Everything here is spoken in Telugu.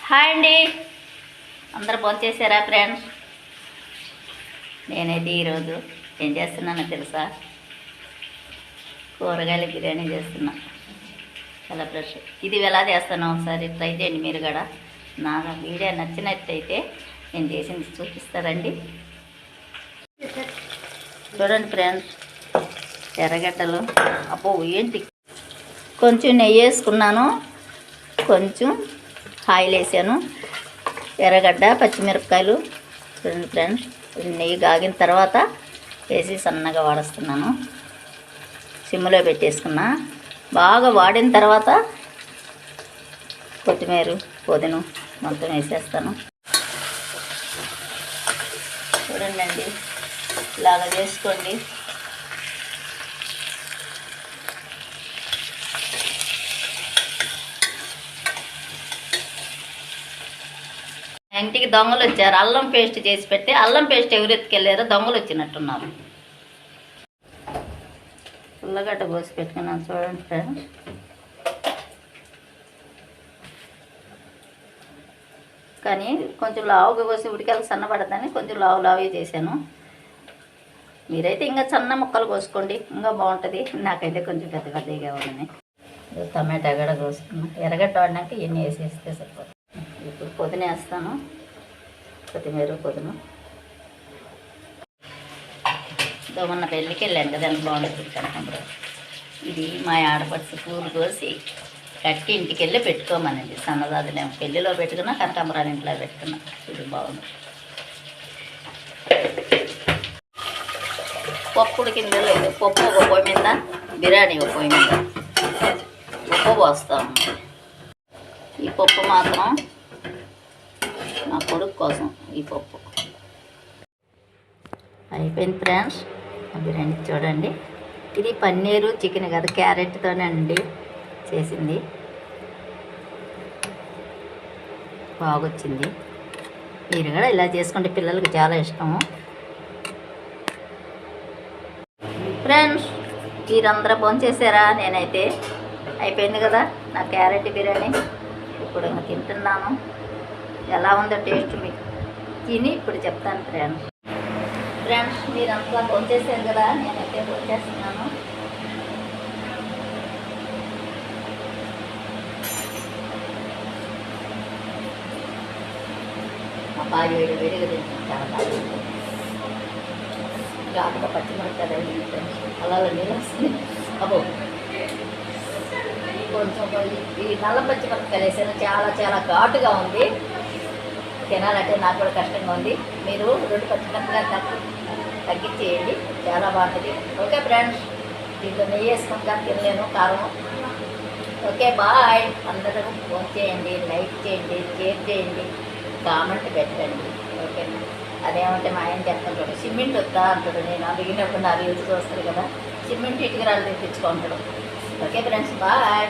హాయ్ అండి, అందరు భోంచేసారా ఫ్రెండ్స్? నేనైతే ఈరోజు ఏం చేస్తున్నానో తెలుసా? కూరగాయల బిర్యానీ చేస్తున్నా. చాలా ఫ్రెష్. ఇది ఎలా చేస్తానో ఒకసారి ట్రై చేయండి మీరు కూడా. నా వీడియో నచ్చినట్టయితే నేను చేసింది చూపిస్తారండి. చూడండి ఫ్రెండ్స్, ఎర్రగడ్డలు అబ్బో ఏంటి, కొంచెం నెయ్యి వేసుకున్నాను, కొంచెం ఆయిల్ వేసాను, ఎర్రగడ్డ పచ్చిమిరపకాయలు. చూడండి ఫ్రెండ్స్, నెయ్యి కాగిన తర్వాత వేసి సన్నగా వాడుస్తున్నాను. సిమ్లో పెట్టేసుకున్నా. బాగా వాడిన తర్వాత కొత్తిమీర పుదీనా మొత్తం వేసేస్తాను. చూడండి, ఇలాగ చేసుకోండి. ఇంటికి దొంగలు వచ్చారు. అల్లం పేస్ట్ చేసి పెడితే అల్లం పేస్ట్ ఎవరు ఎత్తుకెళ్ళారో దొంగలు వచ్చినట్టున్నారు. ఉల్లగడ్డ కోసి పెట్టుకున్నాను. చూడండి ఫ్రెండ్స్, కానీ కొంచెం లావుగా కోసి ఉడికాయలు సన్నపడదని కొంచెం లావుగా చేశాను. మీరైతే ఇంకా సన్న ముక్కలు కోసుకోండి, ఇంకా బాగుంటుంది. నాకైతే కొంచెం పెద్ద పెద్దగా ఉన్నాయి. టమాటా కూడా కోసుకున్నాను. ఎర్రగడ్డ వాడినాక ఇవన్నీ వేసేస్తే సరిపోతుంది. ఇప్పుడు పుదీనా వేస్తాను, కొత్తిమీర పుదీనా. మొన్న పెళ్ళికి వెళ్ళాను కదా, దానికి బాగుంటుంది కనకాంబరం. ఇది మా ఆడపడుచు పూలు కోసి కట్టి ఇంటికి వెళ్ళి పెట్టుకోమనండి. సన్నదాదులేమో పెళ్ళిలో పెట్టుకున్నా, కనకాంబరాన్ని ఇంట్లో పెట్టుకున్నా. ఇది బాగుంది. పప్పు ఉడికిందో లేదు, పప్పు ఒక పొయ్యి మీద, బిర్యానీ ఒక పొయ్యి మీద ఉప్పు పోస్తాము. ఈ పప్పు మాత్రం నా కొడుకు కోసం. ఈ పప్పు అయిపోయింది ఫ్రెండ్స్. బిర్యానీ చూడండి, ఇది పన్నీరు చికెన్ కదా, క్యారెట్తోనే అండి చేసింది. బాగొచ్చింది. మీరు కూడా ఇలా చేసుకుంటే పిల్లలకి చాలా ఇష్టము. ఫ్రెండ్స్, మీరందరూ భోంచేసారా? నేనైతే అయిపోయింది కదా నా క్యారెట్ బిర్యానీ. ఇప్పుడు ఇంకా తింటున్నాను. ఎలా ఉందో టేస్ట్ మీకు తిని ఇప్పుడు చెప్తాను ఫ్రెండ్స్. మీరంతా భోంచేసారు కదా, నేనైతే భోంచేస్తున్నాను. మా బాగా వేడి వేడిగా తింటాను, చాలా బాగా. ఘాటుగా పచ్చిమిరపకాయలు ఫ్రెండ్స్, అలా నీళ్ళు వస్తుంది. అబ్బో, కొంచెం ఈ నల్ల పచ్చిమిరపకాయలు వేసాను. చాలా చాలా ఘాటుగా ఉంది. తినాలంటే నాకు కూడా కష్టంగా ఉంది. మీరు 2 పచ్చిమిరపకాయలు తగ్గించేయండి, చాలా బాగుంటుంది. ఓకే ఫ్రెండ్స్, దీంట్లో నెయ్యి వేసుకుంటా తినలేను కారం. Okay bye. అందరూ ఫోన్ చేయండి, లైక్ చేయండి, షేర్ చేయండి, కామెంట్ పెట్టండి. ఓకే, అదేమంటే మా ఆయన చెప్తాడు, సిమెంట్ వద్దా అంటాడు. నేను అడిగినప్పుడు నా రీల్స్ చూస్తారు కదా, సిమెంట్ ఇటుకరాలు తెప్పించుకుంటాడు. Okay friends, bye.